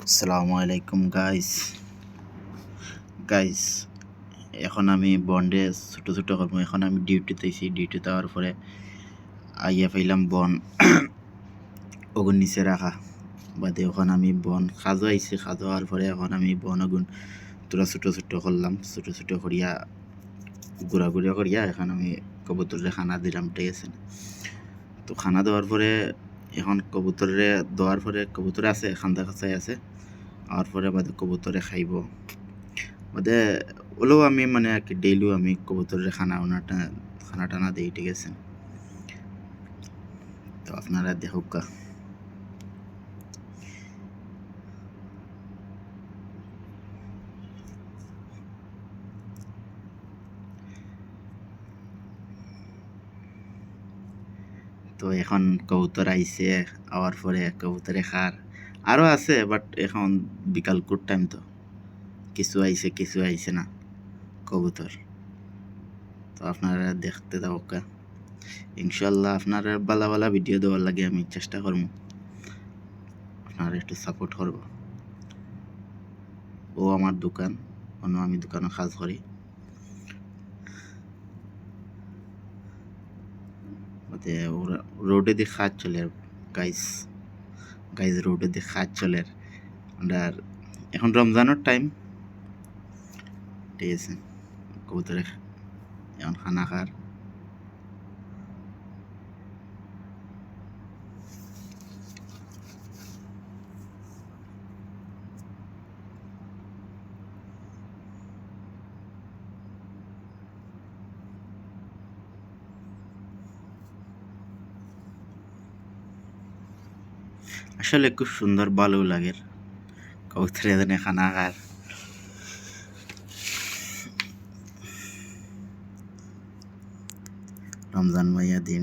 আসসালামু আলাইকুম guys guys এখন আমি বন্ডে ছোট ছোট করবো। এখন আমি ডিউটিতে আইছি। ডিউটিতে যাওয়ার পরে আইয়া পাইলাম বন ওগুন নিচে রাখা বাদে এখন আমি বন খাজো আইছি। খাজো হওয়ার পরে এখন আমি বন ওগুন তোরা ছোট ছোট করলাম। ছোট ছোট করিয়া ঘোরাঘুরি করিয়া এখন আমি কবুতরে খানা দিলাম, ঠিক আছে। তো খানা দেওয়ার পরে এখন কবুতরে দেওয়ার পরে কবুতরে আছে খান্দা খাঁচাই আছে। আর পরে বাদে কবুতরে খাইব বাদে ওলেও আমি মানে আর কি ডেইলিও আমি কবুতরের খানা টানা দিই, ঠিক আছে। তো আপনারা দেখুক কা। তো এখন কবুতর আইছে, আওয়ার পরে কবুতরে খার আরও আছে, বাট এখন বিকাল কুট টাইম তো কিছু আইছে না কবুতর। তো আপনারা দেখতে থাকুক কা। ইনশাল্লাহ আপনারা বালা বালা ভিডিও দেওয়ার লাগে আমি চেষ্টা করবো, আপনারা একটু সাপোর্ট করবো। ও আমার দোকান, অন্য আমি দোকানে কাজ করি। রোডে দিয়ে কাজ চলে গাইস গাইজ রোডে দিয়ে কাজ চলে। আর এখন রমজানের টাইম, ঠিক আছে। কবুতরে এখন খানা খার আসলে খুব সুন্দর, ভালো লাগে কবুতরে এখানে খানা খার। রমজান মাইয়া দিন।